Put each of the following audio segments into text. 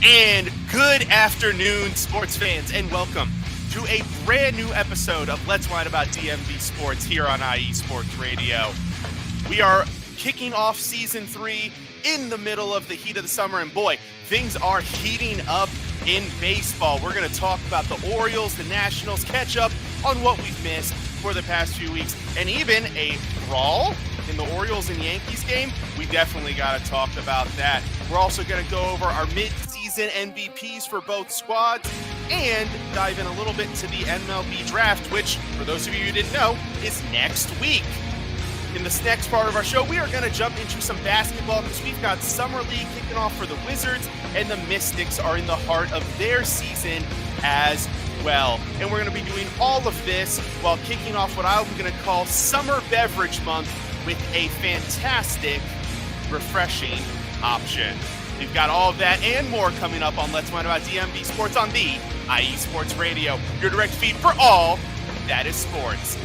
And good afternoon, sports fans, and welcome to a brand new episode of Let's Whine About DMV Sports here on IE Sports Radio. We are kicking off Season 3 in the middle of the heat of the summer, and boy, things are heating up in baseball. We're going to talk about the Orioles, the Nationals, catch up on what we've missed for the past few weeks, and even a brawl in the Orioles and Yankees game. We definitely got to talk about that. We're also going to go over our mid-season MVPs for both squads and dive in a little bit into the MLB draft, which, for those of you who didn't know, is next week. In this next part of our show, we are going to jump into some basketball because we've got Summer League kicking off for the Wizards, and the Mystics are in the heart of their season as well. And we're going to be doing all of this while kicking off what I'm going to call Summer Beverage Month with a fantastic, refreshing option. We've got all of that and more coming up on Let's Whine About DMV Sports on the IE Sports Radio, your direct feed for all that is sports.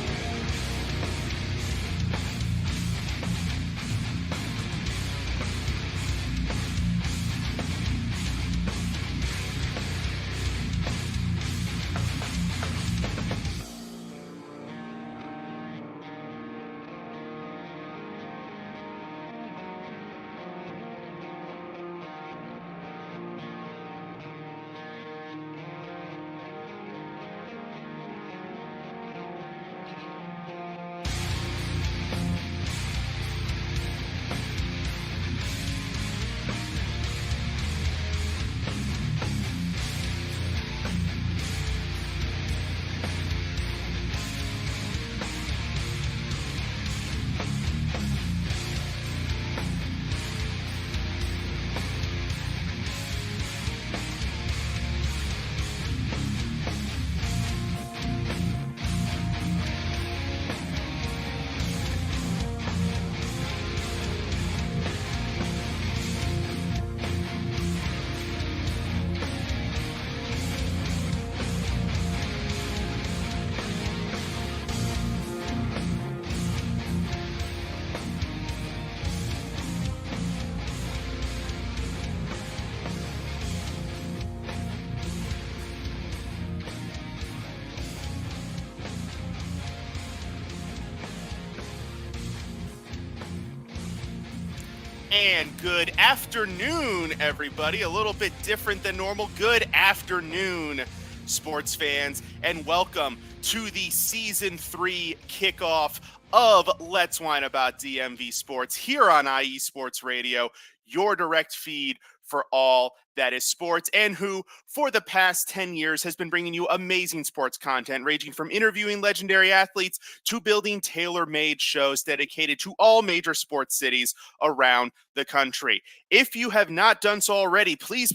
And good afternoon, everybody. A little bit different than normal. Good afternoon, sports fans, and welcome to the Season 3 kickoff of Let's Whine About DMV Sports here on IE Sports Radio, your direct feed for all that is sports, and who, for the past 10 years, has been bringing you amazing sports content, ranging from interviewing legendary athletes to building tailor-made shows dedicated to all major sports cities around the country. If you have not done so already, please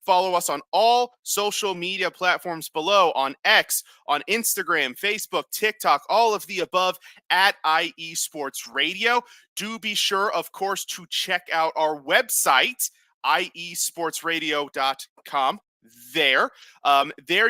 follow us on all social media platforms below, on X, on Instagram, Facebook, TikTok, all of the above, at IE Sports Radio. Do be sure, of course, to check out our website, iesportsradio.com. There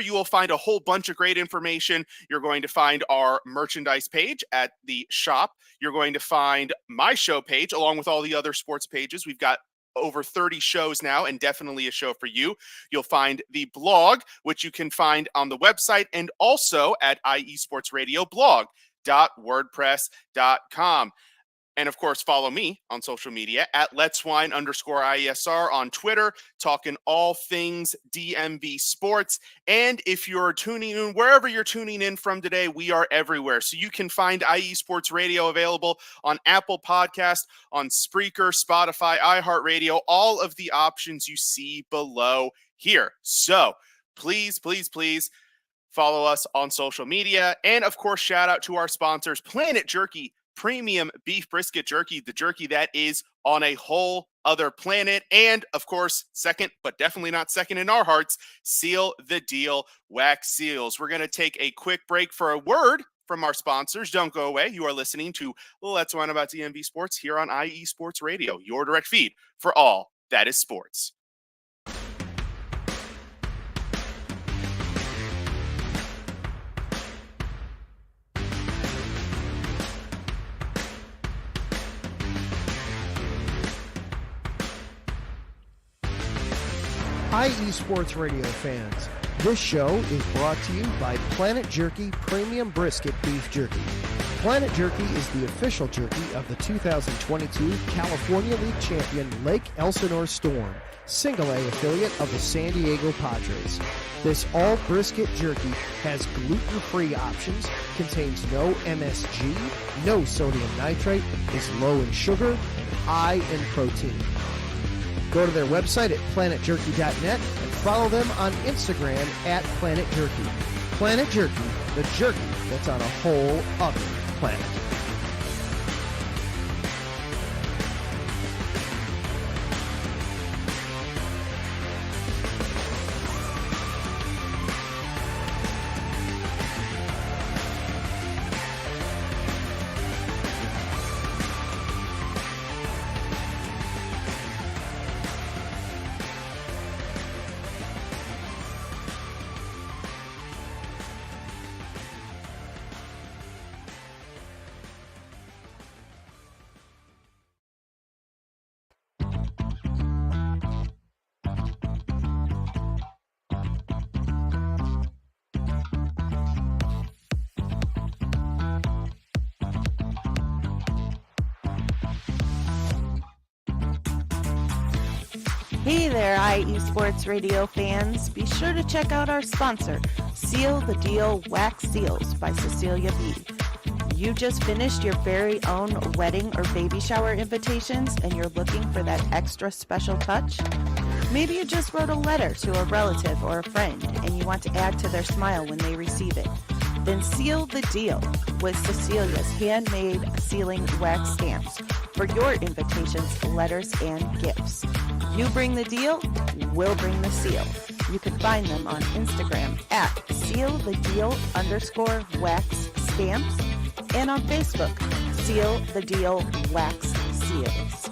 you will find a whole bunch of great information. You're going to find our merchandise page at the shop. You're going to find my show page along with all the other sports pages. We've got over 30 shows now, and definitely a show for you. You'll find the blog, which you can find on the website and also at iesportsradioblog.wordpress.com. And of course, follow me on social media at Let'sWhine_ISR on Twitter, talking all things DMV sports. And if you're tuning in, wherever you're tuning in from today, we are everywhere. So you can find IE Sports Radio available on Apple Podcast, on Spreaker, Spotify, iHeartRadio, all of the options you see below here. So please follow us on social media. And of course, shout out to our sponsors, Planet Jerky, premium beef brisket jerky, the jerky that is on a whole other planet. And of course, second, but definitely not second in our hearts, Seal the Deal wax seals. We're going to take a quick break for a word from our sponsors. Don't go away. You are listening to Let's Whine About DMV Sports here on IE Sports Radio, your direct feed for all that is sports. IE Sports Radio fans, this show is brought to you by Planet Jerky Premium Brisket Beef Jerky. Planet Jerky is the official jerky of the 2022 California League champion Lake Elsinore Storm, Single A affiliate of the San Diego Padres. This all brisket jerky has gluten-free options, contains no MSG, no sodium nitrate, is low in sugar, and high in protein. Go to their website at planetjerky.net and follow them on Instagram at Planet Jerky. Planet Jerky, the jerky that's on a whole other planet. Hey there, IE Sports Radio fans. Be sure to check out our sponsor, Seal the Deal Wax Seals by Cecilia B. You just finished your very own wedding or baby shower invitations and you're looking for that extra special touch? Maybe you just wrote a letter to a relative or a friend and you want to add to their smile when they receive it. Then seal the deal with Cecilia's handmade sealing wax stamps for your invitations, letters, and gifts. You bring the deal, we'll bring the seal. You can find them on Instagram at sealthedeal_wax stamps and on Facebook, Seal the Deal Wax Seals.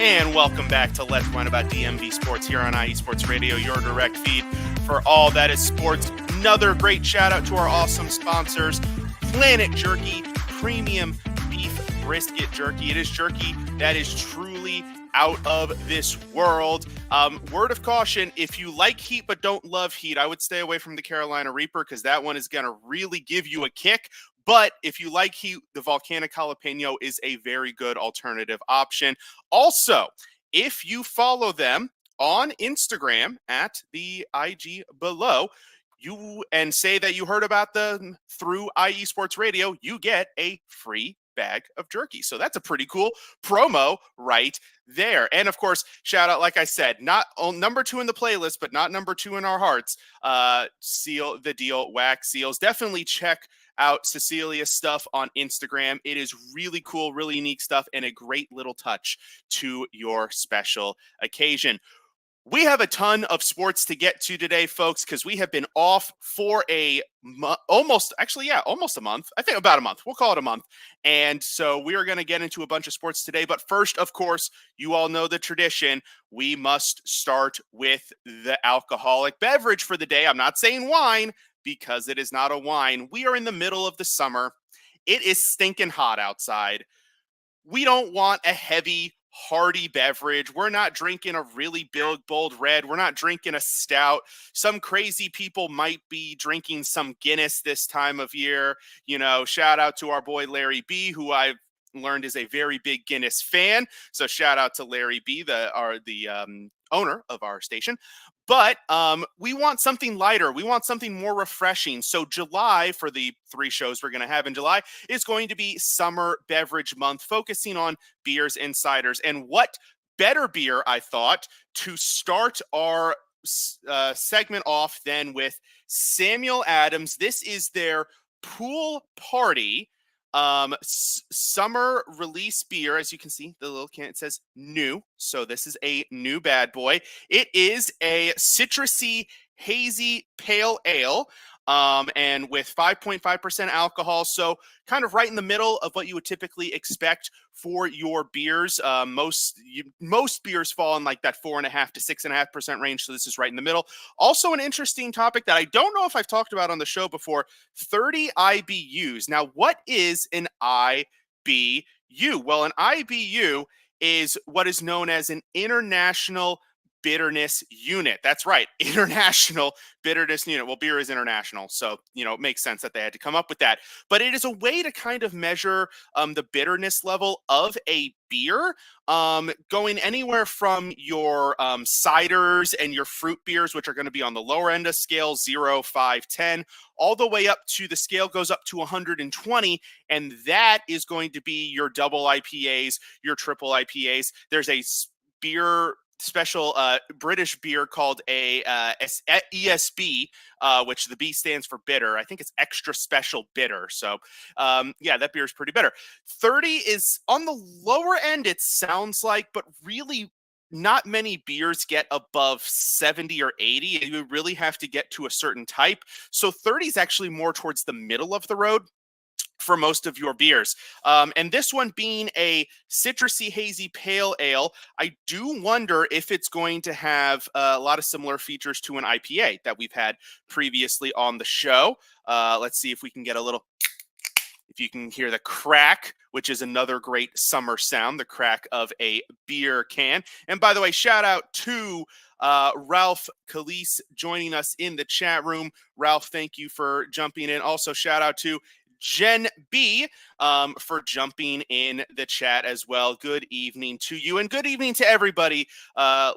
And welcome back to Let's Learn About DMV Sports here on IE Sports Radio, your direct feed for all that is sports. Another great shout out to our awesome sponsors, Planet Jerky Premium Beef Brisket Jerky. It is jerky that is truly out of this world. Word of caution, if you like heat but don't love heat, I would stay away from the Carolina Reaper because that one is going to really give you a kick. But if you like heat, the volcanic jalapeno is a very good alternative option. Also, if you follow them on Instagram at the IG below, and say that you heard about them through IE Sports Radio, you get a free bag of jerky. So that's a pretty cool promo right there. And of course, shout out, like I said, not on number 2 in the playlist, but not number 2 in our hearts. Seal the Deal Wax Seals. Definitely check out Cecilia's stuff on Instagram. It is really cool, really unique stuff, and a great little touch to your special occasion. We have a ton of sports to get to today, folks, because we have been off for almost a month. I think about a month. We'll call it a month. And so we are going to get into a bunch of sports today. But first, of course, you all know the tradition. We must start with the alcoholic beverage for the day. I'm not saying wine because it is not a wine. We are in the middle of the summer. It is stinking hot outside. We don't want a heavy, hearty beverage. We're not drinking a really big, bold red. We're not drinking a stout. Some crazy people might be drinking some Guinness this time of year. You know, shout out to our boy Larry B, who I've learned is a very big Guinness fan. So shout out to Larry B, the owner of our station. But we want something lighter. We want something more refreshing. So July, for the 3 shows we're going to have in July, is going to be Summer Beverage Month, focusing on beers and ciders. And what better beer, I thought, to start our segment off than with Samuel Adams. This is their Pool Party summer release beer. As you can see, the little can, it says new. So this is a new bad boy. It is a citrusy, hazy pale ale. And with 5.5% alcohol. So kind of right in the middle of what you would typically expect for your beers. Most beers fall in like that 4.5 to 6.5% range. So this is right in the middle. Also an interesting topic that I don't know if I've talked about on the show before, 30 IBUs. Now, what is an IBU? Well, an IBU is what is known as an international bitterness unit. That's right, international bitterness unit. Well, beer is international, so it makes sense that they had to come up with that. But it is a way to kind of measure the bitterness level of a beer, going anywhere from your ciders and your fruit beers, which are going to be on the lower end of scale, 0, 5, 10, all the way up to the scale goes up to 120, and that is going to be your double IPAs, your triple IPAs. There's a beer special British beer called a ESB, which the B stands for bitter. I think it's extra special bitter. So that beer is pretty bitter. 30 is on the lower end, it sounds like, but really not many beers get above 70 or 80. You really have to get to a certain type. So 30 is actually more towards the middle of the road for most of your beers. And this one being a citrusy hazy pale ale, I do wonder if it's going to have a lot of similar features to an IPA that we've had previously on the show. Let's see if we can get if you can hear the crack, which is another great summer sound, the crack of a beer can. And by the way, shout out to Ralph Calise joining us in the chat room. Ralph, thank you for jumping in. Also, shout out to Jen B for jumping in the chat as well. Good evening to you, and good evening to everybody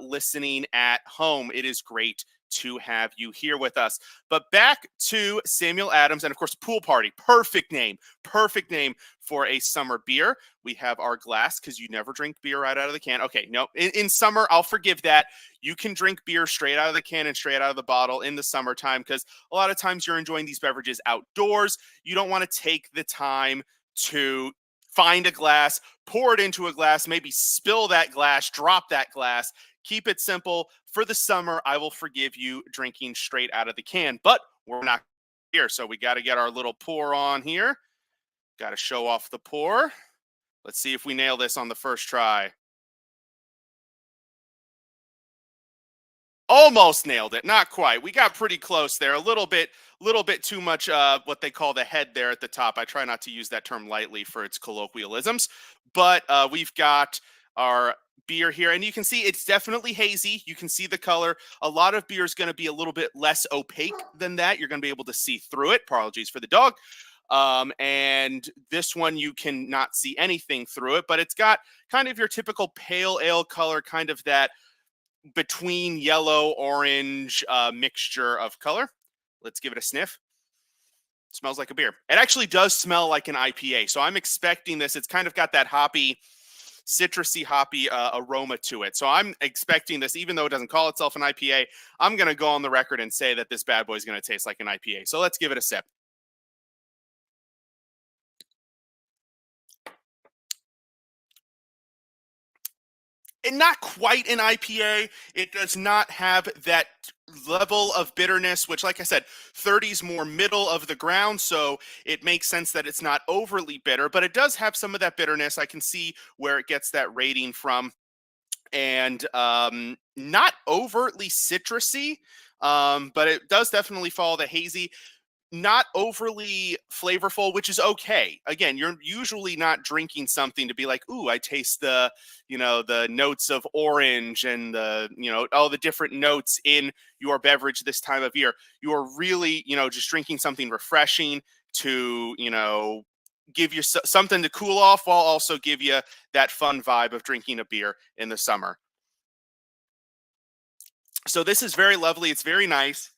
listening at home. It is great to have you here with us. But back to Samuel Adams and, of course, Pool Party. Perfect name for a summer beer. We have our glass because you never drink beer right out of the can. Okay, no, in summer, I'll forgive that. You can drink beer straight out of the can and straight out of the bottle in the summertime because a lot of times you're enjoying these beverages outdoors. You don't want to take the time to find a glass, pour it into a glass, maybe spill that glass, drop that glass. Keep it simple. For the summer, I will forgive you drinking straight out of the can, but we're not here. So we got to get our little pour on here. Got to show off the pour. Let's see if we nail this on the first try. Almost nailed it. Not quite. We got pretty close there. A little bit too much what they call the head there at the top. I try not to use that term lightly for its colloquialisms, but we've got our beer here, and you can see it's definitely hazy. You can see the color. A lot of beer is going to be a little bit less opaque than that. You're going to be able to see through it. Apologies for the dog. And this one, you can not see anything through it, but it's got kind of your typical pale ale color, kind of that between yellow, orange mixture of color. Let's give it a sniff. It smells like a beer. It actually does smell like an IPA. So I'm expecting this. It's kind of got that citrusy hoppy aroma to it. So I'm expecting this, even though it doesn't call itself an IPA, I'm going to go on the record and say that this bad boy is going to taste like an IPA. So let's give it a sip. And not quite an IPA. It does not have that level of bitterness, which, like I said, 30 is more middle of the ground, so it makes sense that it's not overly bitter, but it does have some of that bitterness. I can see where it gets that rating from, and not overtly citrusy, but it does definitely follow the hazy. Not overly flavorful, which is okay. Again, you're usually not drinking something to be like, ooh, I taste the notes of orange and all the different notes in your beverage this time of year. You are really, just drinking something refreshing to, give you something to cool off while also give you that fun vibe of drinking a beer in the summer. So this is very lovely. It's very nice.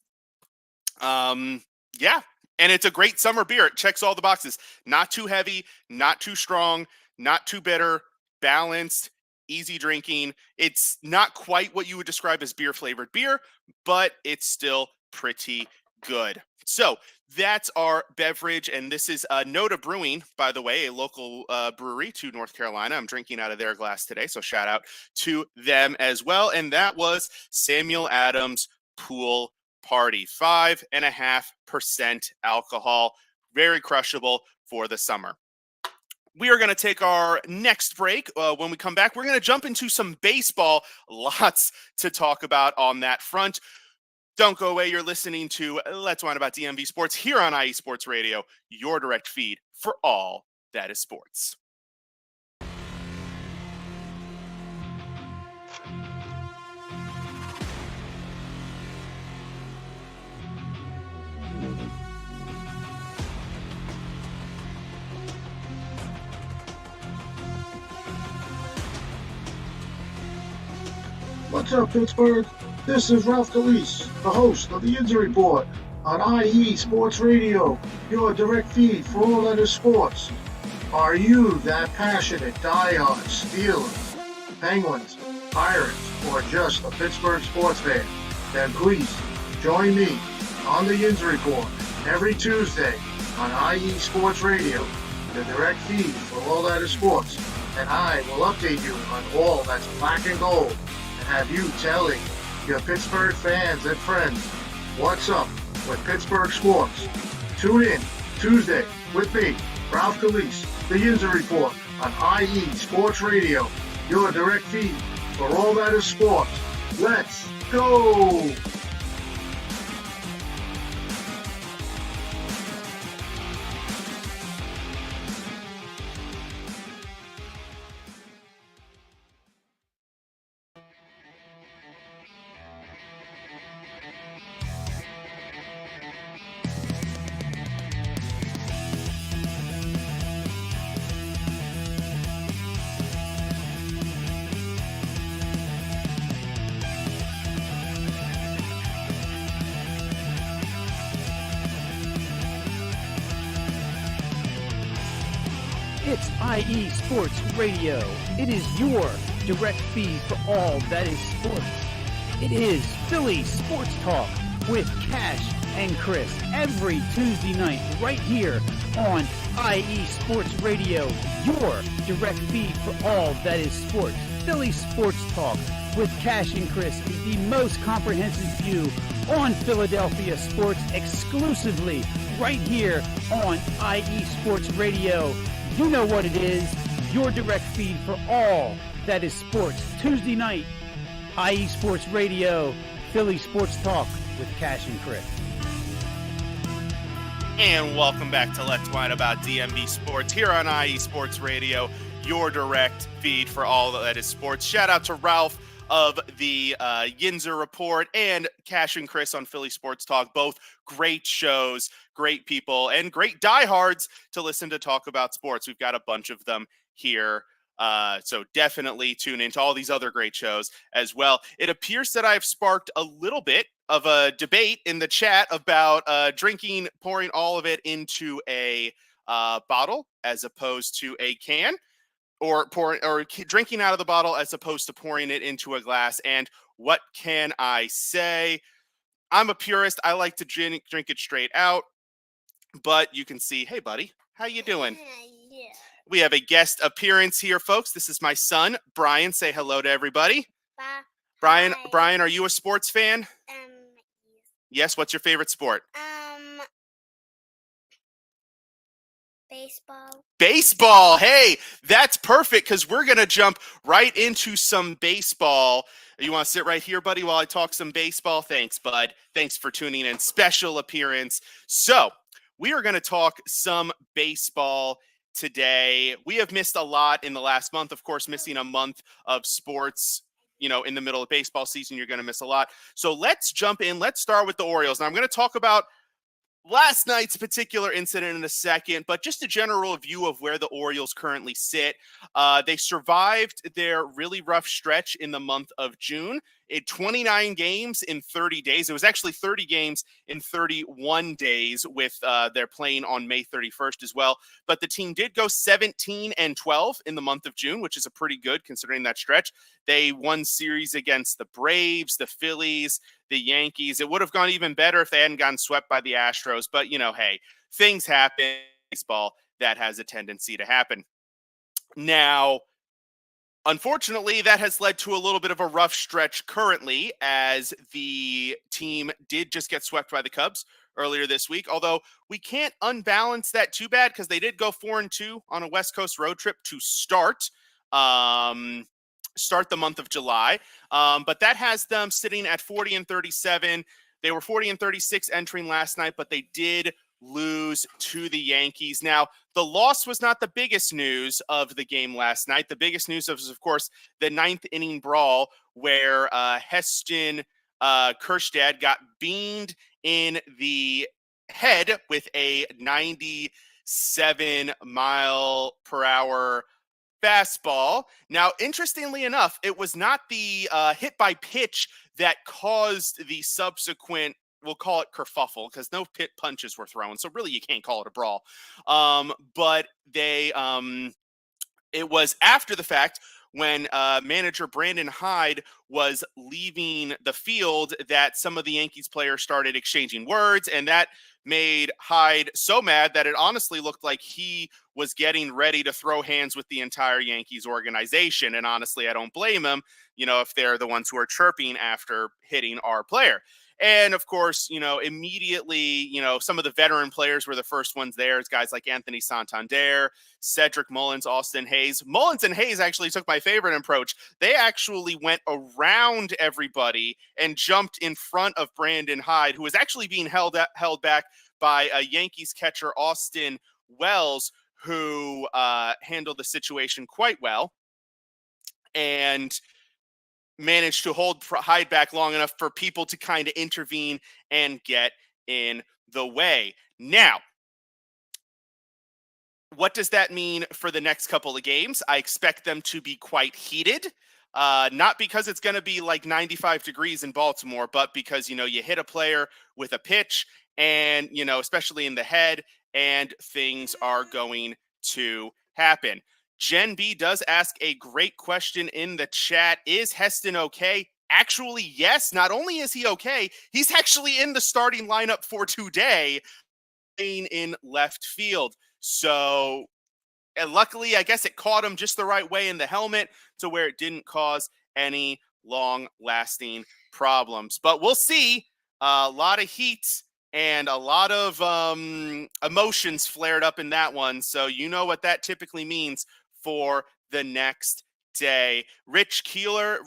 Yeah, and it's a great summer beer. It checks all the boxes. Not too heavy, not too strong, not too bitter, balanced, easy drinking. It's not quite what you would describe as beer-flavored beer, but it's still pretty good. So that's our beverage, and this is Noda Brewing, by the way, a local brewery to North Carolina. I'm drinking out of their glass today, so shout out to them as well. And that was Samuel Adams Pool Party, 5.5% alcohol, very crushable for the summer. We are going to take our next break. When we come back, we're going to jump into some baseball. Lots to talk about on that front. Don't go away. You're listening to Let's Whine About DMV Sports here on IE Sports Radio, your direct feed for all that is sports. What's up, Pittsburgh? This is Ralph Calise, the host of the Injury Report on IE Sports Radio, your direct feed for all that is sports. Are you that passionate diehard Steelers, Penguins, Pirates, or just a Pittsburgh sports fan? Then please join me on the Injury Report every Tuesday on IE Sports Radio, the direct feed for all that is sports. And I will update you on all that's black and gold and have you telling your Pittsburgh fans and friends what's up with Pittsburgh sports. Tune in Tuesday with me, Ralph Calise, the Injury Report on IE Sports Radio, your direct feed for all that is sports. Let's go! It's IE Sports Radio. It is your direct feed for all that is sports. It is Philly Sports Talk with Cash and Chris every Tuesday night right here on IE Sports Radio, your direct feed for all that is sports. Philly Sports Talk with Cash and Chris is the most comprehensive view on Philadelphia sports exclusively right here on IE Sports Radio. You know what it is, your direct feed for all that is sports. Tuesday night, IE Sports Radio, Philly Sports Talk with Cash and Chris. And welcome back to Let's Whine About DMV Sports here on IE Sports Radio, your direct feed for all that is sports. Shout out to Ralph of the Yinzer Report and Cash and Chris on Philly Sports Talk. Both great shows, great people, and great diehards to listen to talk about sports. We've got a bunch of them here. So definitely tune into all these other great shows as well. It appears that I've sparked a little bit of a debate in the chat about pouring all of it into a bottle as opposed to a can. Or drinking out of the bottle as opposed to pouring it into a glass. And what can I say? I'm a purist. I like to drink it straight out. But you can see, hey, buddy, how you doing? Yeah. We have a guest appearance here, folks. This is my son, Brian. Say hello to everybody. Bye. Brian, Hi. Brian, are you a sports fan? Yes. Yes. What's your favorite sport? Baseball. Baseball. Hey, that's perfect because we're going to jump right into some baseball. You want to sit right here, buddy, while I talk some baseball? Thanks, bud. Thanks for tuning in. Special appearance. So we are going to talk some baseball today. We have missed a lot in the last month. Of course, missing a month of sports, in the middle of baseball season, you're going to miss a lot. So let's jump in. Let's start with the Orioles. Now I'm going to talk about last night's particular incident in a second, but just a general view of where the Orioles currently sit. They survived their really rough stretch in the month of June. 29 games in 30 days. It was actually 30 games in 31 days with their playing on May 31st as well. But the team did go 17-12 in the month of June, which is a pretty good considering that stretch. They won series against the Braves, the Phillies, the Yankees. It would have gone even better if they hadn't gotten swept by the Astros. But, hey, things happen in baseball. That has a tendency to happen. Now, unfortunately, that has led to a little bit of a rough stretch currently as the team did just get swept by the Cubs earlier this week, although we can't unbalance that too bad because they did go 4-2 on a West Coast road trip to start the month of July. But that has them sitting at 40-37. They were 40-36 entering last night, but they did lose to the Yankees. Now, the loss was not the biggest news of the game last night. The biggest news was, of course, the ninth inning brawl where Heston Kjerstad got beamed in the head with a 97-mile-per-hour fastball. Now, interestingly enough, it was not the hit by pitch that caused the subsequent, we'll call it kerfuffle, because no pit punches were thrown. So really, you can't call it a brawl. But it was after the fact when manager Brandon Hyde was leaving the field that some of the Yankees players started exchanging words, and that made Hyde so mad that it honestly looked like he was getting ready to throw hands with the entire Yankees organization. And honestly, I don't blame him, if they're the ones who are chirping after hitting our player. And of course, immediately, some of the veteran players were the first ones there. It's guys like Anthony Santander, Cedric Mullins, Austin Hayes. Mullins and Hayes actually took my favorite approach. They actually went around everybody and jumped in front of Brandon Hyde, who was actually being held back by a Yankees catcher, Austin Wells, who handled the situation quite well and managed to hold Hyde back long enough for people to kind of intervene and get in the way. Now, what does that mean for the next couple of games? I expect them to be quite heated. Not because it's going to be like 95 degrees in Baltimore, but because, you hit a player with a pitch and, especially in the head, and things are going to happen. Jen B does ask a great question in the chat. Is Heston okay? Actually, yes. Not only is he okay, he's actually in the starting lineup for today, playing in left field. So, and luckily, I guess it caught him just the right way in the helmet to where it didn't cause any long-lasting problems. But we'll see. A lot of heat and a lot of emotions flared up in that one. So you know what that typically means for the next day. Rick Keeler,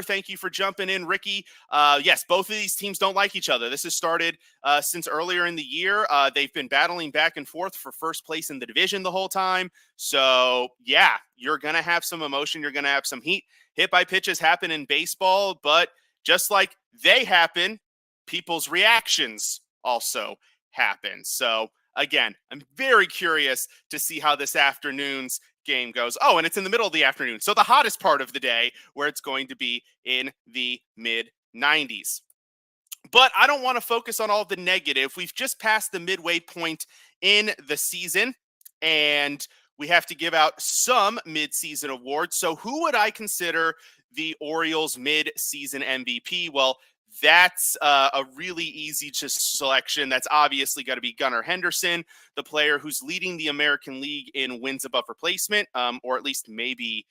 thank you for jumping in, Ricky. Yes, both of these teams don't like each other. This has started since earlier in the year. They've been battling back and forth for first place in the division the whole time. So yeah, you're going to have some emotion. You're going to have some heat. Hit by pitches happen in baseball, but just like they happen, people's reactions also happen. So again, I'm very curious to see how this afternoon's game goes. Oh, and it's in the middle of the afternoon. So the hottest part of the day, where it's going to be in the mid 90s. But I don't want to focus on all the negative. We've just passed the midway point in the season, and we have to give out some mid-season awards. So who would I consider the Orioles mid-season MVP? Well, that's a really easy selection. That's obviously got to be Gunnar Henderson, the player who's leading the American League in wins above replacement, or at least maybe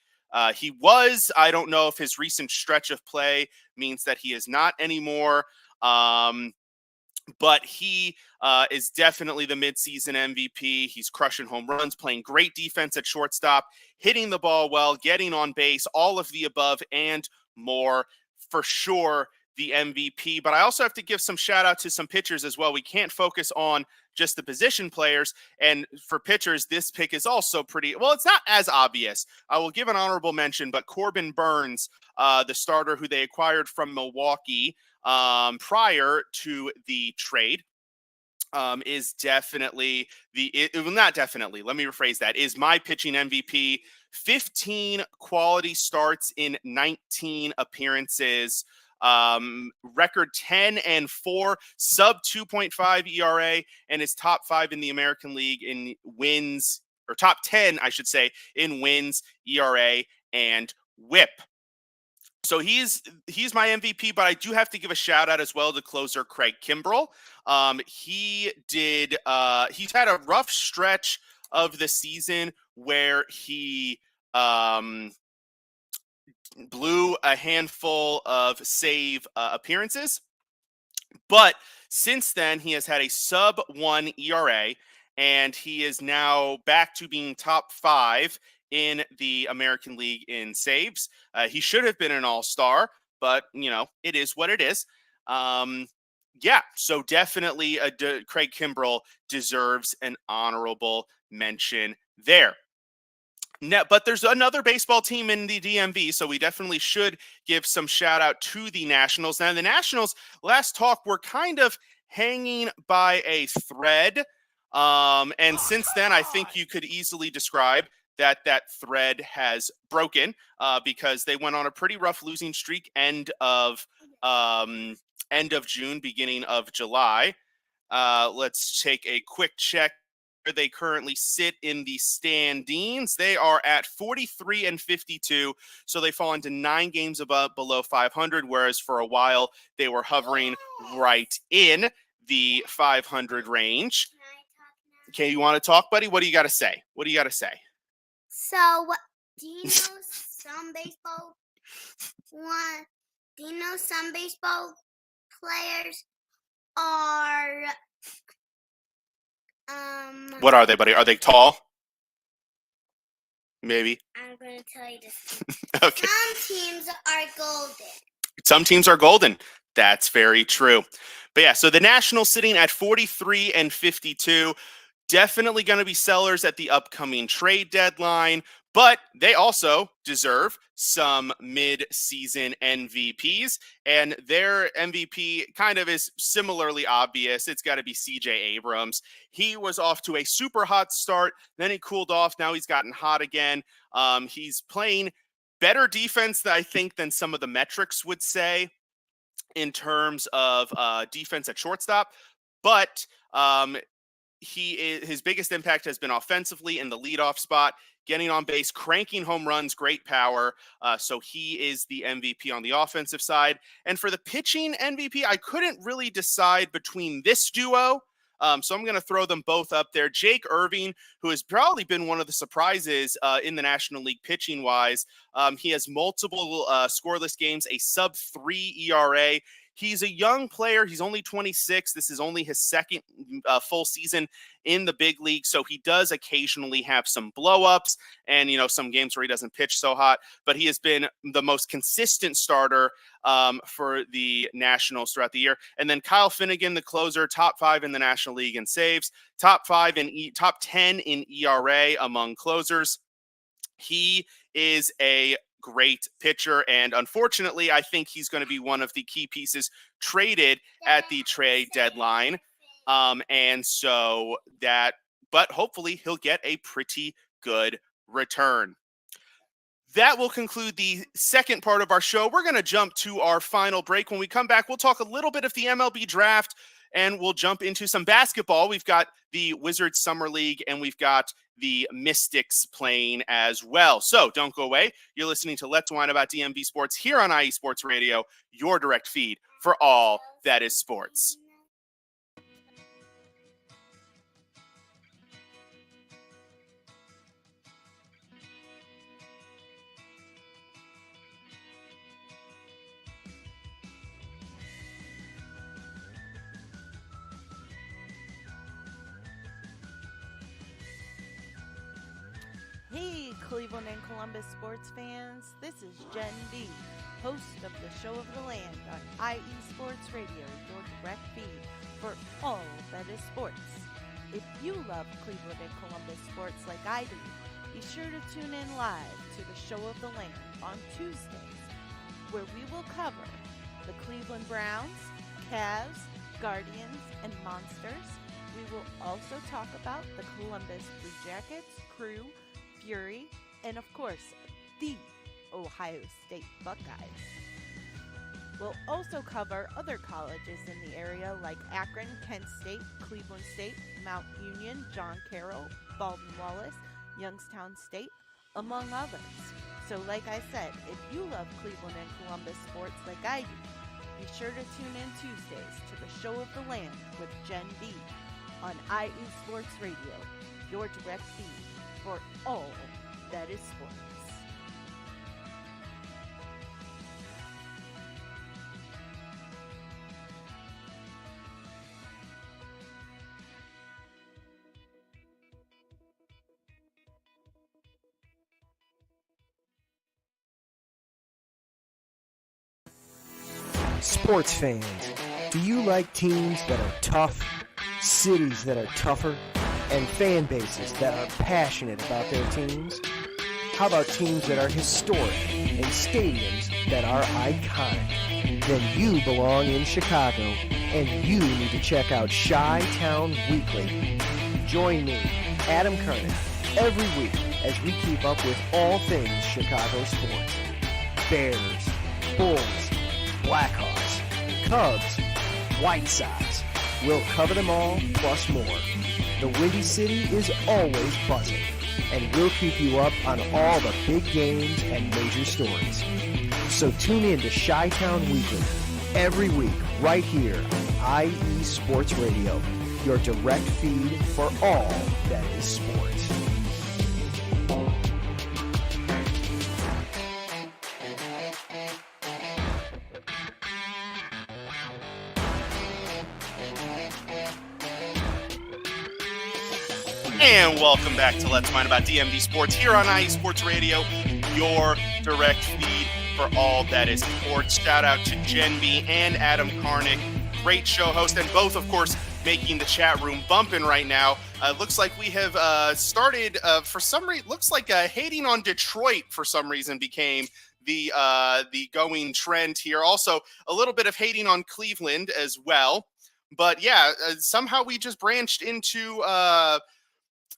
he was. I don't know if his recent stretch of play means that he is not anymore. But he is definitely the midseason MVP. He's crushing home runs, playing great defense at shortstop, hitting the ball well, getting on base, all of the above and more. For sure, the MVP. But I also have to give some shout out to some pitchers as well. We can't focus on just the position players. And for pitchers, this pick is also pretty, well, it's not as obvious. I will give an honorable mention, but Corbin Burns, the starter who they acquired from Milwaukee prior to the trade, is definitely not definitely, let me rephrase that, is my pitching MVP. 15 quality starts in 19 appearances. Record 10-4, sub 2.5 ERA, and is top 5 in the American League in wins, or top 10, I should say, in wins, ERA, and WHIP. So he's my MVP, but I do have to give a shout out as well to closer Craig Kimbrell. He's had a rough stretch of the season where he blew a handful of save appearances. But since then, he has had a sub 1 ERA, and he is now back to being top 5 in the American League in saves. He should have been an all-star, but, it is what it is. So definitely Craig Kimbrell deserves an honorable mention there. Now, but there's another baseball team in the DMV, so we definitely should give some shout out to the Nationals. Now, the Nationals, last talk, were kind of hanging by a thread. And since then, I think you could easily describe that thread has broken because they went on a pretty rough losing streak end of June, beginning of July. Let's take a quick check where they currently sit in the standings. They are at 43 and 52, so they fall into 9 games below 500, whereas for a while they were hovering right in the 500 range. Okay, you want to talk, buddy? What do you got to say? So, do you know some baseball players are What are they, buddy? Are they tall? Maybe. I'm going to tell you this. Okay. Some teams are golden. Some teams are golden. That's very true. But yeah, so the Nationals sitting at 43 and 52. Definitely going to be sellers at the upcoming trade deadline, but they also deserve some mid-season MVPs, and their MVP kind of is similarly obvious. It's got to be C.J. Abrams. He was off to a super hot start, then he cooled off. Now he's gotten hot again. He's playing better defense, I think, than some of the metrics would say in terms of defense at shortstop, but his biggest impact has been offensively in the leadoff spot, getting on base, cranking home runs, great power. So he is the MVP on the offensive side. And for the pitching MVP, I couldn't really decide between this duo. So I'm going to throw them both up there. Jake Irving, who has probably been one of the surprises in the National League pitching wise. He has multiple scoreless games, a sub-3 ERA. He's a young player. He's only 26. This is only his second full season in the big league. So he does occasionally have some blow-ups and, some games where he doesn't pitch so hot. But he has been the most consistent starter for the Nationals throughout the year. And then Kyle Finnegan, the closer, top 5 in the National League in saves, top 10 in ERA among closers. He is a great pitcher, and unfortunately, I think he's going to be one of the key pieces traded at the trade deadline. But hopefully he'll get a pretty good return. That will conclude the second part of our show. We're going to jump to our final break. When we come back, we'll talk a little bit of the MLB draft, and we'll jump into some basketball. We've got the Wizards Summer League, and we've got the Mystics playing as well. So don't go away. You're listening to Let's Whine About DMV Sports here on IE Sports Radio, your direct feed for all that is sports. Hey, Cleveland and Columbus sports fans. This is Jen B, host of the Show of the Land on IE Sports Radio, your direct feed for all that is sports. If you love Cleveland and Columbus sports like I do, be sure to tune in live to the Show of the Land on Tuesdays, where we will cover the Cleveland Browns, Cavs, Guardians, and Monsters. We will also talk about the Columbus Blue Jackets, Crew, Fury, and of course, the Ohio State Buckeyes. We'll also cover other colleges in the area like Akron, Kent State, Cleveland State, Mount Union, John Carroll, Baldwin Wallace, Youngstown State, among others. So like I said, if you love Cleveland and Columbus sports like I do, be sure to tune in Tuesdays to the Show of the Land with Jen B on IE Sports Radio, your direct feed for all that is sports. Sports fans, do you like teams that are tough, cities that are tougher, and fan bases that are passionate about their teams? How about teams that are historic and stadiums that are iconic? Then you belong in Chicago, and you need to check out Chi-Town Weekly. Join me, Adam Kernick, every week as we keep up with all things Chicago sports. Bears, Bulls, Blackhawks, Cubs, White Sox. We'll cover them all, plus more. The Windy City is always buzzing, and we'll keep you up on all the big games and major stories. So tune in to Chi-Town Weekly every week right here on IE Sports Radio, your direct feed for all that is sports. And welcome back to Let's Mind About DMV Sports here on IE Sports Radio, your direct feed for all that is sports. Shout out to Jen B and Adam Karnick, great show host, and both, of course, making the chat room bumping right now. Looks like we have started, for some reason, looks like hating on Detroit for some reason became the going trend here. Also, a little bit of hating on Cleveland as well. But yeah, somehow we just branched into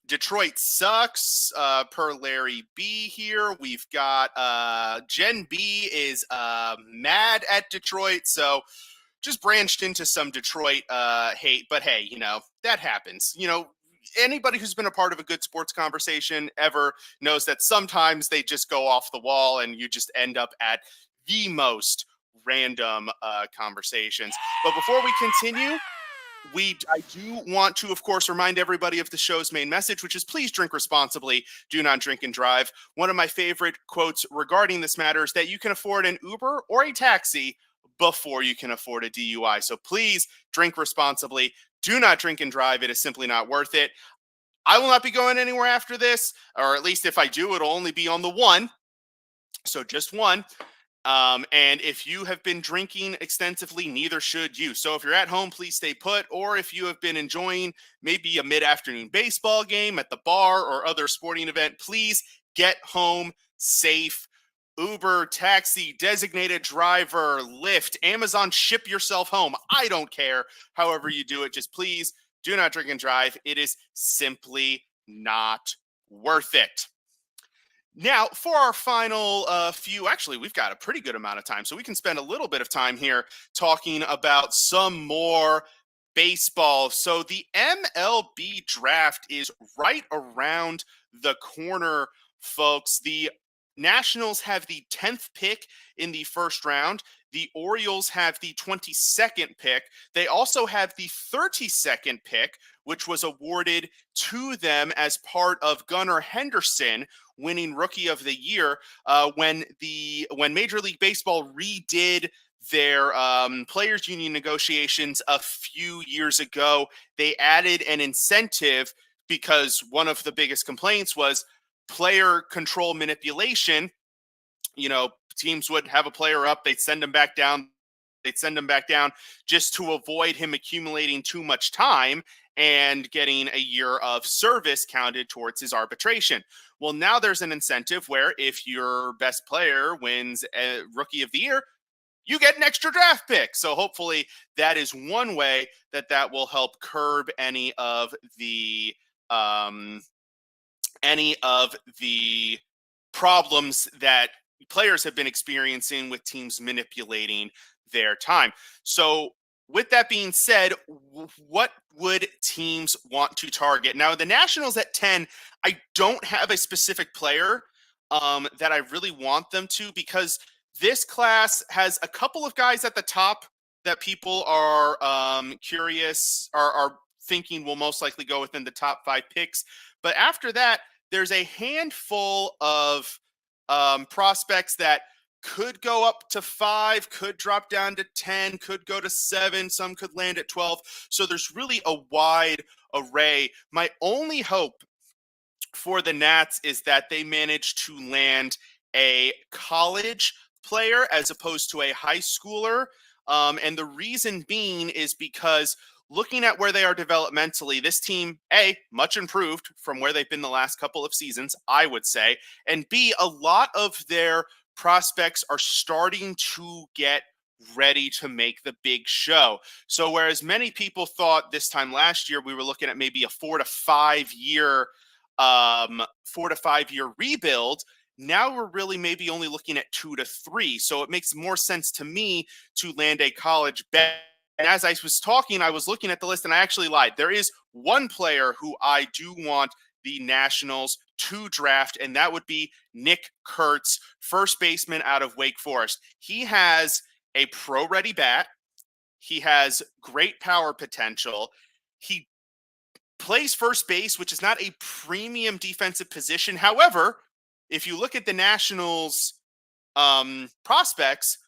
Detroit sucks, per Larry B here. We've got Jen B is mad at Detroit, so just branched into some Detroit hate. But hey, that happens. Anybody who's been a part of a good sports conversation ever knows that sometimes they just go off the wall and you just end up at the most random conversations. But before we continue, I do want to, of course, remind everybody of the show's main message, which is please drink responsibly. Do not drink and drive. One of my favorite quotes regarding this matter is that you can afford an Uber or a taxi before you can afford a DUI. So please drink responsibly. Do not drink and drive. It is simply not worth it. I will not be going anywhere after this, or at least if I do, it'll only be on the one. So just one. And if you have been drinking extensively, neither should you. So if you're at home, please stay put. Or if you have been enjoying maybe a mid-afternoon baseball game at the bar or other sporting event, please get home safe. Uber, taxi, designated driver, Lyft, Amazon, ship yourself home. I don't care. However you do it, just please do not drink and drive. It is simply not worth it. Now, for our final actually, we've got a pretty good amount of time, so we can spend a little bit of time here talking about some more baseball. So the MLB draft is right around the corner, folks. The Nationals have the 10th pick in the first round. The Orioles have the 22nd pick. They also have the 32nd pick, which was awarded to them as part of Gunnar Henderson winning Rookie of the Year when Major League Baseball redid their players union negotiations a few years ago. They added an incentive because one of the biggest complaints was player control manipulation. Teams would have a player up, they'd send him back down, just to avoid him accumulating too much time and getting a year of service counted towards his arbitration. Well, now there's an incentive where if your best player wins a Rookie of the Year, you get an extra draft pick. So hopefully that is one way that will help curb any of the problems that players have been experiencing with teams manipulating their time. So with that being said, what would teams want to target? Now, the Nationals at 10, I don't have a specific player that I really want them to, because this class has a couple of guys at the top that people are curious, are thinking will most likely go within the top 5 picks. But after that, there's a handful of prospects that could go up to 5, could drop down to 10, could go to 7, some could land at 12. So there's really a wide array. My only hope for the Nats is that they manage to land a college player as opposed to a high schooler. And the reason being is because looking at where they are developmentally, this team, A, much improved from where they've been the last couple of seasons, I would say, and B, a lot of their prospects are starting to get ready to make the big show. So whereas many people thought this time last year we were looking at maybe a 4 to 5 year 4 to 5 year rebuild. Now we're really maybe only looking at 2 to 3. So it makes more sense to me to land a college bet. And as I was talking, I was looking at the list and I actually lied. There is one player who I do want the Nationals to draft, and that would be Nick Kurtz, first baseman out of Wake Forest. He has a pro-ready bat. He has great power potential. He plays first base, which is not a premium defensive position. However, if you look at the Nationals' prospects,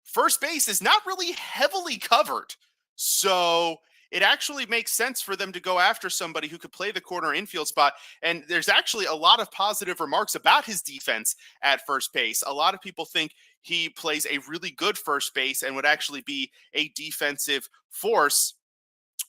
first base is not really heavily covered. So it actually makes sense for them to go after somebody who could play the corner infield spot. And there's actually a lot of positive remarks about his defense at first base. A lot of people think he plays a really good first base and would actually be a defensive force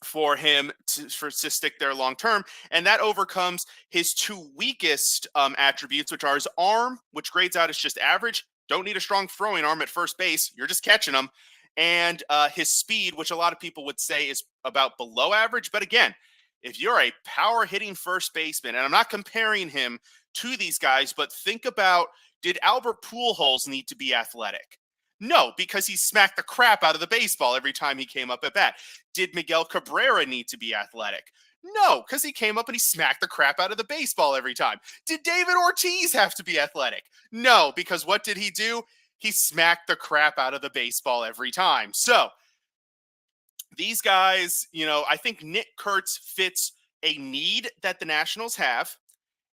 for him to stick there long term. And that overcomes his two weakest attributes, which are his arm, which grades out as just average. Don't need a strong throwing arm at first base. You're just catching them. And his speed, which a lot of people would say is about below average. But again, if you're a power hitting first baseman, and I'm not comparing him to these guys, but think about, did Albert Pujols need to be athletic? No, because he smacked the crap out of the baseball every time he came up at bat. Did Miguel Cabrera need to be athletic? No, because he came up and he smacked the crap out of the baseball every time. Did David Ortiz have to be athletic? No, because what did he do? He smacked the crap out of the baseball every time. So these guys, I think Nick Kurtz fits a need that the Nationals have,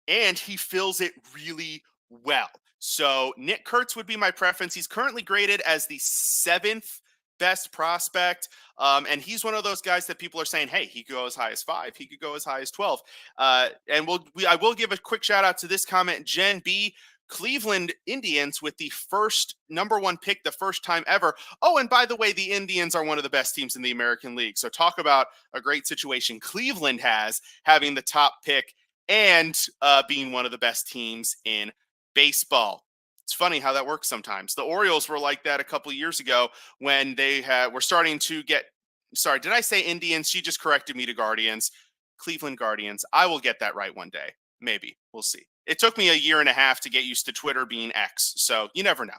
and he fills it really well. So Nick Kurtz would be my preference. He's currently graded as the 7th best prospect. And he's one of those guys that people are saying, hey, he could go as high as 5. He could go as high as 12. And I will give a quick shout out to this comment. Jen B, Cleveland Indians with the first number 1 pick, the first time ever. Oh, and by the way, the Indians are one of the best teams in the American League. So talk about a great situation Cleveland has, having the top pick and being one of the best teams in baseball. It's funny how that works sometimes. The Orioles were like that a couple of years ago when they were starting to get, sorry, did I say Indians? She just corrected me to Guardians. Cleveland Guardians. I will get that right one day. Maybe. We'll see. It took me a year and a half to get used to Twitter being X, so you never know.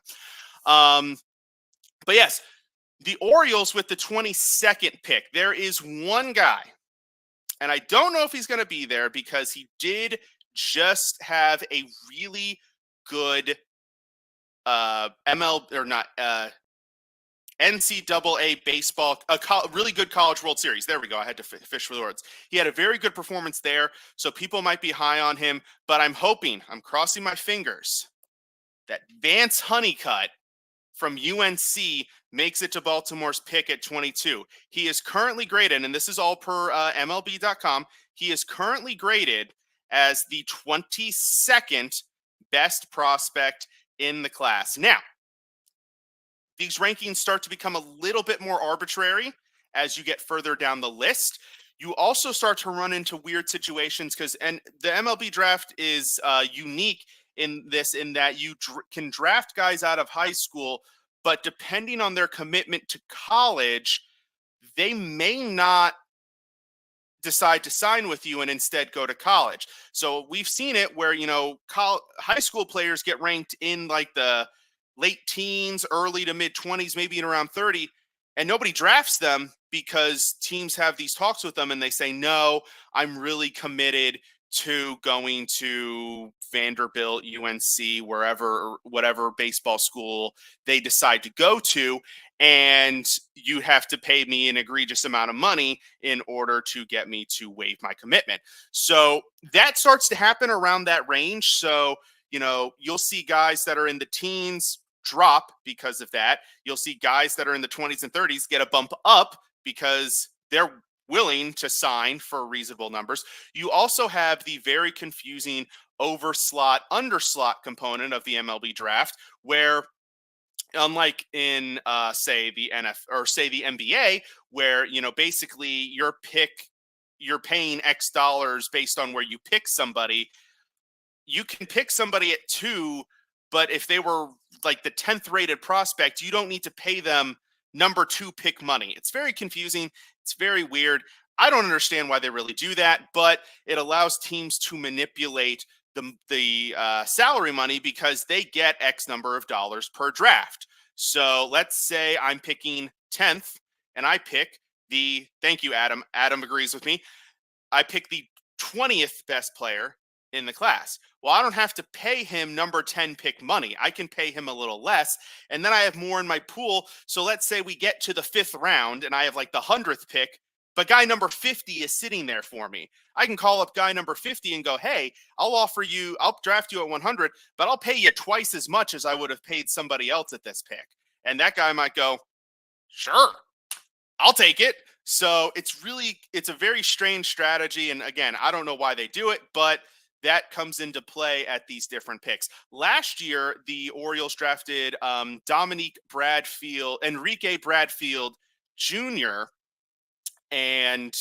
But yes, the Orioles with the 22nd pick. There is one guy, and I don't know if he's going to be there because he did just have a really good NCAA baseball, really good College World Series. There we go. I had to fish for the words. He had a very good performance there, so people might be high on him, but I'm crossing my fingers that Vance Honeycutt from UNC makes it to Baltimore's pick at 22. He is currently graded, and this is all per MLB.com, he is currently graded as the 22nd best prospect in the class. Now, these rankings start to become a little bit more arbitrary as you get further down the list. You also start to run into weird situations and the MLB draft is unique in that you can draft guys out of high school, but depending on their commitment to college, they may not decide to sign with you and instead go to college. So we've seen it where, high school players get ranked in like the late teens, early to mid 20s, maybe in around 30, and nobody drafts them because teams have these talks with them and they say, no, I'm really committed to going to Vanderbilt, UNC, whatever baseball school they decide to go to. And you have to pay me an egregious amount of money in order to get me to waive my commitment. So that starts to happen around that range. So, you'll see guys that are in the teens drop because of that. You'll see guys that are in the 20s and 30s get a bump up because they're willing to sign for reasonable numbers. You also have the very confusing overslot, underslot component of the MLB draft, where unlike in say the NBA, where basically you're paying X dollars based on where you pick somebody. You can pick somebody at 2, but if they were like the 10th rated prospect, you don't need to pay them number 2 pick money. It's very confusing. It's very weird. I don't understand why they really do that, but it allows teams to manipulate the salary money because they get X number of dollars per draft. So let's say I'm picking 10th and I pick thank you, Adam. Adam agrees with me. I pick the 20th best player in the class. Well, I don't have to pay him number 10 pick money. I can pay him a little less, and then I have more in my pool. So let's say we get to the 5th round and I have like the 100th pick, but guy number 50 is sitting there for me. I can call up guy number 50 and go, hey, I'll draft you at 100, but I'll pay you twice as much as I would have paid somebody else at this pick. And that guy might go, sure, I'll take it. So it's a very strange strategy. And again, I don't know why they do it, but that comes into play at these different picks. Last year, the Orioles drafted Enrique Bradfield Jr., and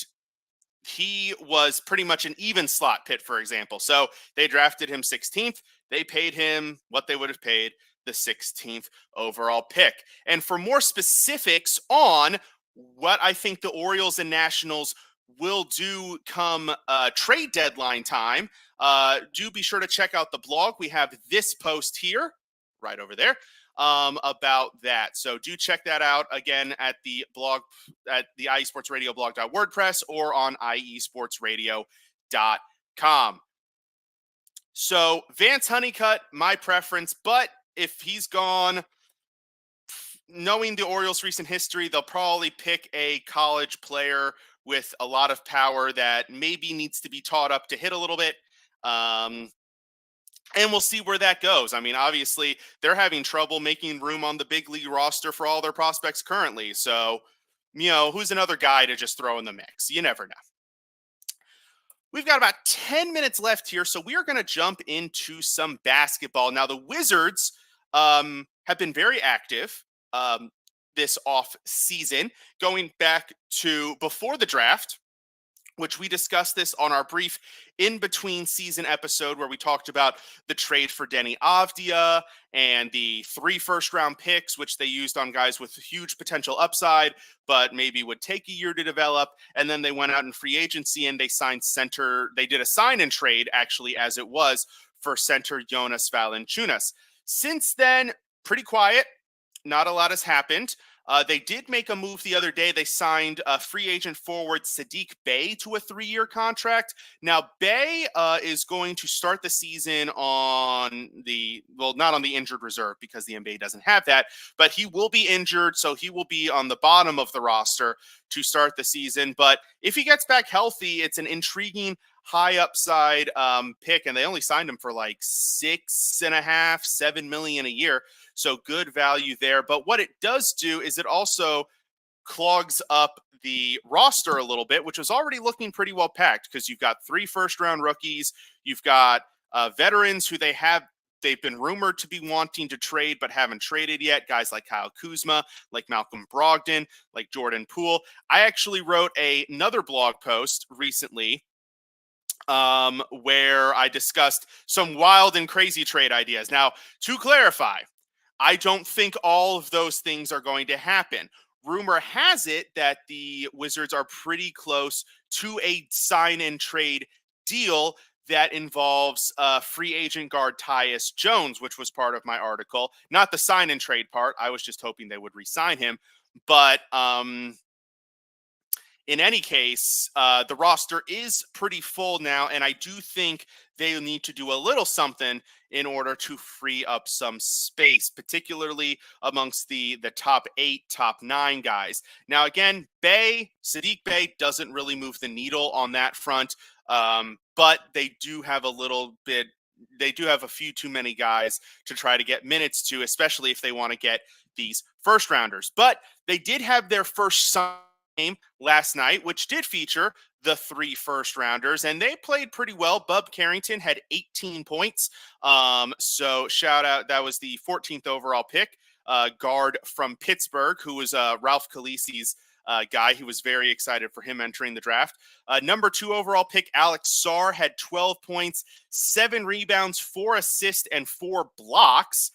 he was pretty much an even slot pit, for example. So they drafted him 16th. They paid him what they would have paid the 16th overall pick. And for more specifics on what I think the Orioles and Nationals will do come trade deadline time, do be sure to check out the blog. We have this post here, right over there, about that. So do check that out again at the blog, at the iesportsradioblog.wordpress or on iesportsradio.com. So Vance Honeycutt, my preference, but if he's gone, knowing the Orioles' recent history, they'll probably pick a college player with a lot of power that maybe needs to be taught up to hit a little bit. And we'll see where that goes. I mean, obviously, they're having trouble making room on the big league roster for all their prospects currently. So, who's another guy to just throw in the mix? You never know. We've got about 10 minutes left here, so we are going to jump into some basketball. Now, the Wizards have been very active this off season, going back to before the draft, which we discussed this on our brief in between season episode where we talked about the trade for Denny Avdia and the 3 first-round picks, which they used on guys with huge potential upside, but maybe would take a year to develop. And then they went out in free agency and they signed center. They did a sign and trade, actually, as it was, for center Jonas Valanciunas. Since then, pretty quiet. Not a lot has happened. They did make a move the other day. They signed free agent forward Sadiq Bey to a 3-year contract. Now, Bey is going to start the season on not on the injured reserve because the NBA doesn't have that, but he will be injured, so he will be on the bottom of the roster to start the season. But if he gets back healthy, it's an intriguing high upside pick, and they only signed him for like $6.5-7 million a year. So good value there. But what it does do is it also clogs up the roster a little bit, which was already looking pretty well packed because you've got 3 first-round rookies. You've got veterans who they've been rumored to be wanting to trade but haven't traded yet. Guys like Kyle Kuzma, like Malcolm Brogdon, like Jordan Poole. I actually wrote another blog post recently where I discussed some wild and crazy trade ideas. Now, to clarify, I don't think all of those things are going to happen. Rumor has it that the Wizards are pretty close to a sign and trade deal that involves free agent guard Tyus Jones, which was part of my article. Not the sign and trade part. I was just hoping they would re-sign him. But in any case, the roster is pretty full now, and I do think they need to do a little something in order to free up some space, particularly amongst the top 8, top 9 guys. Now, again, Sadiq Bey doesn't really move the needle on that front, but they do have a few too many guys to try to get minutes to, especially if they want to get these first rounders. But they did have their first game last night, which did feature the 3 first rounders, and they played pretty well. Bub Carrington had 18 points. So shout out, that was the 14th overall pick, guard from Pittsburgh, who was Ralph Khaleesi's guy. He was very excited for him entering the draft. Number 2 overall pick, Alex Sarr, had 12 points, 7 rebounds, 4 assists, and 4 blocks.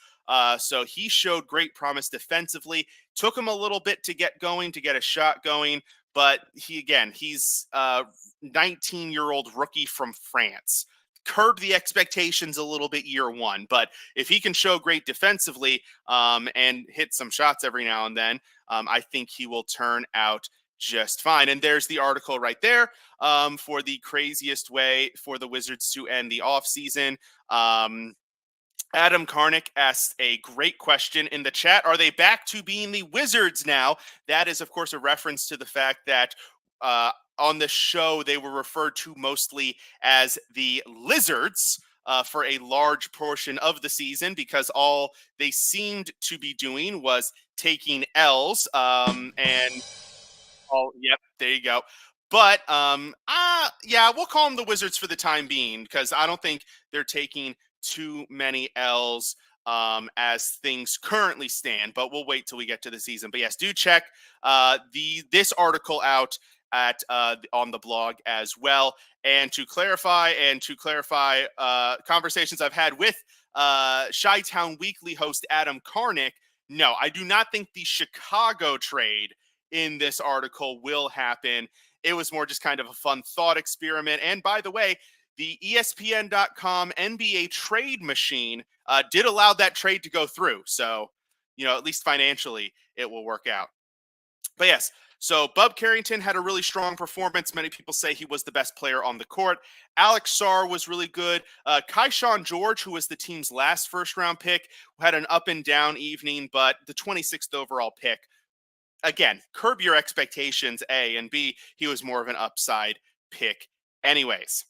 So he showed great promise defensively. Took him a little bit to get going, to get a shot going, but he's a 19-year-old rookie from France. Curb the expectations a little bit year one, but if he can show great defensively and hit some shots every now and then, I think he will turn out just fine. And there's the article right there for the craziest way for the Wizards to end the offseason. Adam Karnick asked a great question in the chat. Are they back to being the Wizards now? That is, of course, a reference to the fact that on the show, they were referred to mostly as the Lizards for a large portion of the season because all they seemed to be doing was taking L's. Yep, there you go. But yeah, we'll call them the Wizards for the time being because I don't think they're taking too many L's as things currently stand. But we'll wait till we get to the season. But yes, do check this article out at on the blog as well. And to clarify conversations I've had with Chi-Town Weekly host Adam Karnick, no, I do not think the Chicago trade in this article will happen. It was more just kind of a fun thought experiment. And by the way, the ESPN.com NBA trade machine did allow that trade to go through. So, at least financially, it will work out. But yes, so Bub Carrington had a really strong performance. Many people say he was the best player on the court. Alex Sarr was really good. Keyshawn George, who was the team's last first-round pick, had an up and down evening, but the 26th overall pick, again, curb your expectations, A, and B, he was more of an upside pick anyways.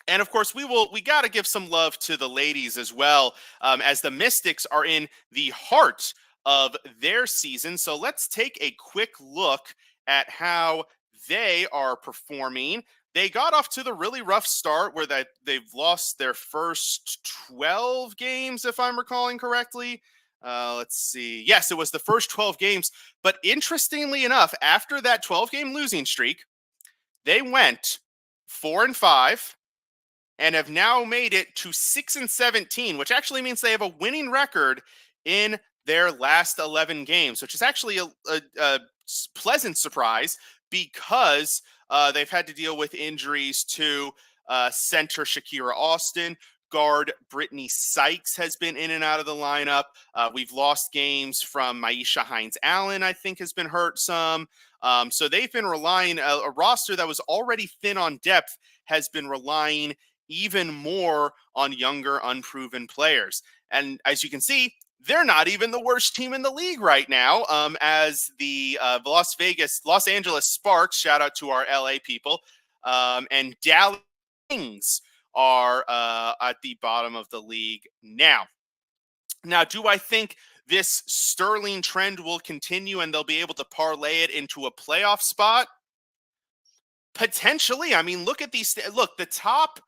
And of course, we got to give some love to the ladies as well, as the Mystics are in the heart of their season. So let's take a quick look at how they are performing. They got off to the really rough start where they've lost their first 12 games, if I'm recalling correctly. Let's see. Yes, it was the first 12 games. But interestingly enough, after that 12-game losing streak, they went 4-5 and have now made it to 6-17, which actually means they have a winning record in their last 11 games, which is actually a pleasant surprise because they've had to deal with injuries to center Shakira Austin. Guard Brittany Sykes has been in and out of the lineup. We've lost games from Maisha Hines-Allen, I think, has been hurt some. So they've been relying, a roster that was already thin on depth has been relying even more on younger, unproven players. And as you can see, they're not even the worst team in the league right now, as the Los Angeles Sparks, shout out to our LA people, and Dallas Kings are at the bottom of the league now. Now, do I think this sterling trend will continue and they'll be able to parlay it into a playoff spot? Potentially. I mean, look at these. Look, the top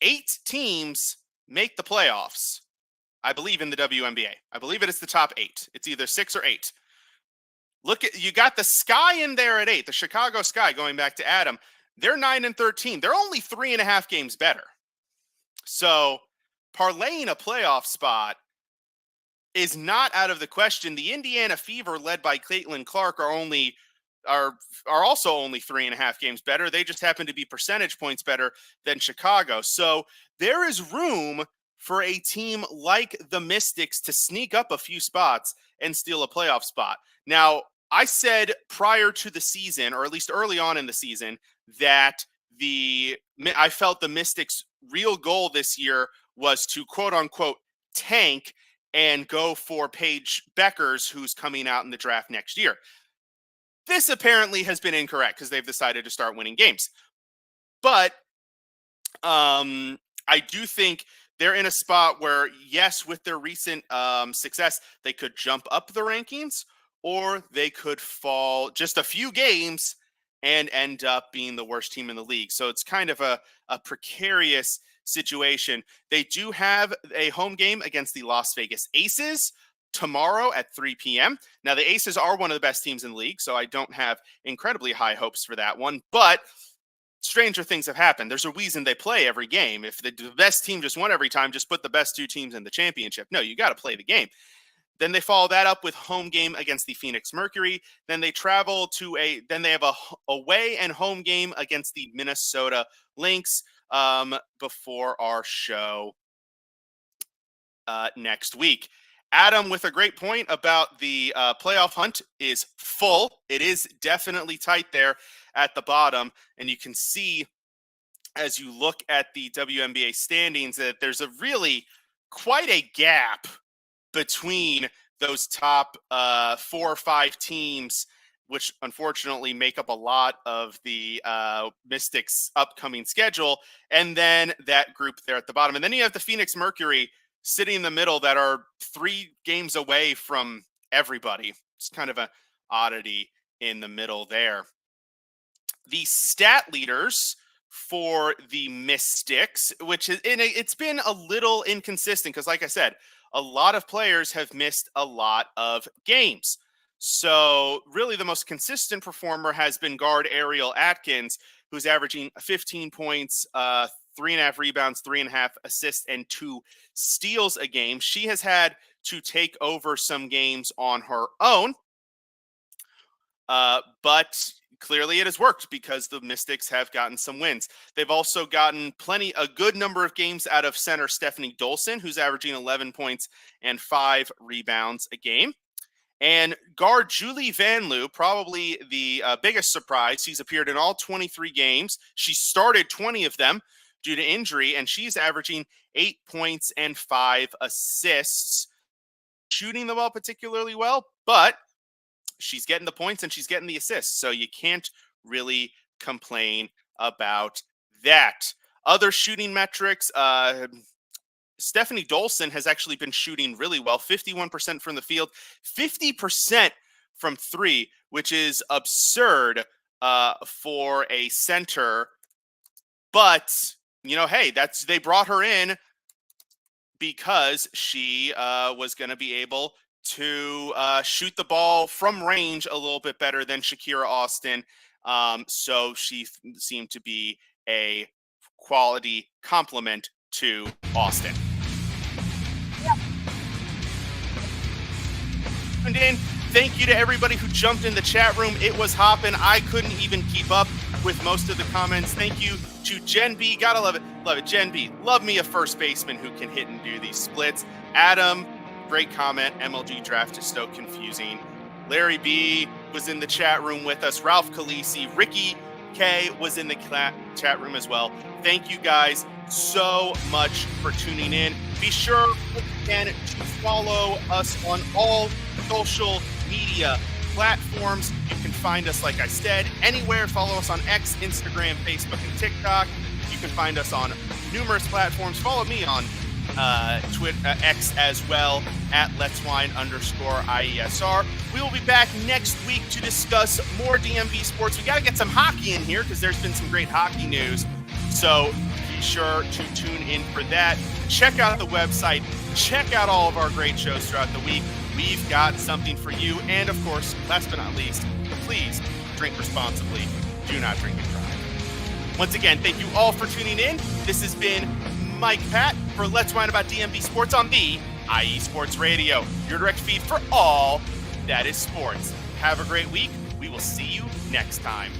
8 teams make the playoffs, I believe, in the WNBA. I believe it is the top 8. It's either 6 or 8. Look at, you got the Sky in there at 8, the Chicago Sky, going back to Adam. They're 9-13. They're only 3.5 games better. So parlaying a playoff spot is not out of the question. The Indiana Fever, led by Caitlin Clark, are also only 3.5 games better. They just happen to be percentage points better than Chicago. So there is room for a team like the Mystics to sneak up a few spots and steal a playoff spot. Now, I said prior to the season, or at least early on in the season, that I felt the Mystics' real goal this year was to quote unquote tank and go for Paige Beckers, who's coming out in the draft next year. This apparently has been incorrect because they've decided to start winning games. But I do think they're in a spot where, yes, with their recent success, they could jump up the rankings, or they could fall just a few games and end up being the worst team in the league. So it's kind of a precarious situation. They do have a home game against the Las Vegas Aces tomorrow at 3 p.m. Now, the Aces are one of the best teams in the league, so I don't have incredibly high hopes for that one. But stranger things have happened. There's a reason they play every game. If the best team just won every time, just put the best 2 teams in the championship. No, you got to play the game. Then they follow that up with home game against the Phoenix Mercury. Then they travel then they have a away and home game against the Minnesota Lynx before our show next week. Adam with a great point about the playoff hunt is full. It is definitely tight there at the bottom. And you can see as you look at the WNBA standings that there's a really quite a gap between those top 4 or 5 teams, which unfortunately make up a lot of the Mystics' upcoming schedule, and then that group there at the bottom. And then you have the Phoenix Mercury sitting in the middle that are 3 games away from everybody. It's kind of an oddity in the middle there. The stat leaders for the Mystics, which is it's been a little inconsistent because, like I said, a lot of players have missed a lot of games. So really the most consistent performer has been guard Ariel Atkins, who's averaging 15 points, 3.5 rebounds, 3.5 assists, and 2 steals a game. She has had to take over some games on her own, but clearly it has worked because the Mystics have gotten some wins. They've also gotten a good number of games out of center Stephanie Dolson, who's averaging 11 points and 5 rebounds a game. And guard Julie Van Loo, probably the biggest surprise. She's appeared in all 23 games. She started 20 of them due to injury, and she's averaging 8 points and 5 assists. Shooting the ball particularly well, but she's getting the points and she's getting the assists, so you can't really complain about that. Other shooting metrics, Stephanie Dolson has actually been shooting really well, 51% from the field, 50% from 3, which is absurd for a center. But, hey, they brought her in because she was going to be able to shoot the ball from range a little bit better than Shakira Austin. So she seemed to be a quality complement to Austin. Tuned in. Thank you to everybody who jumped in the chat room. It was hopping. I couldn't even keep up with most of the comments. Thank you to Jen B. Gotta love it. Love it. Jen B. Love me a first baseman who can hit and do these splits. Adam, great comment. MLG draft is so confusing. Larry B was in the chat room with us. Ralph Khaleesi, Ricky K was in the chat room as well. Thank you guys so much for tuning in. Be sure again to follow us on all social media platforms. You can find us, like I said, anywhere. Follow us on X, Instagram, Facebook, and TikTok. You can find us on numerous platforms. Follow me on Twitter, X as well, at letswine_IESR. We will be back next week to discuss more DMV sports. We got to get some hockey in here because there's been some great hockey news. So be sure to tune in for that. Check out the website. Check out all of our great shows throughout the week. We've got something for you. And of course, last but not least, please drink responsibly. Do not drink and drive. Once again, thank you all for tuning in. This has been Mike Patt for Let's Whine About DMV Sports on the IE Sports Radio, your direct feed for all that is sports. Have a great week. We will see you next time.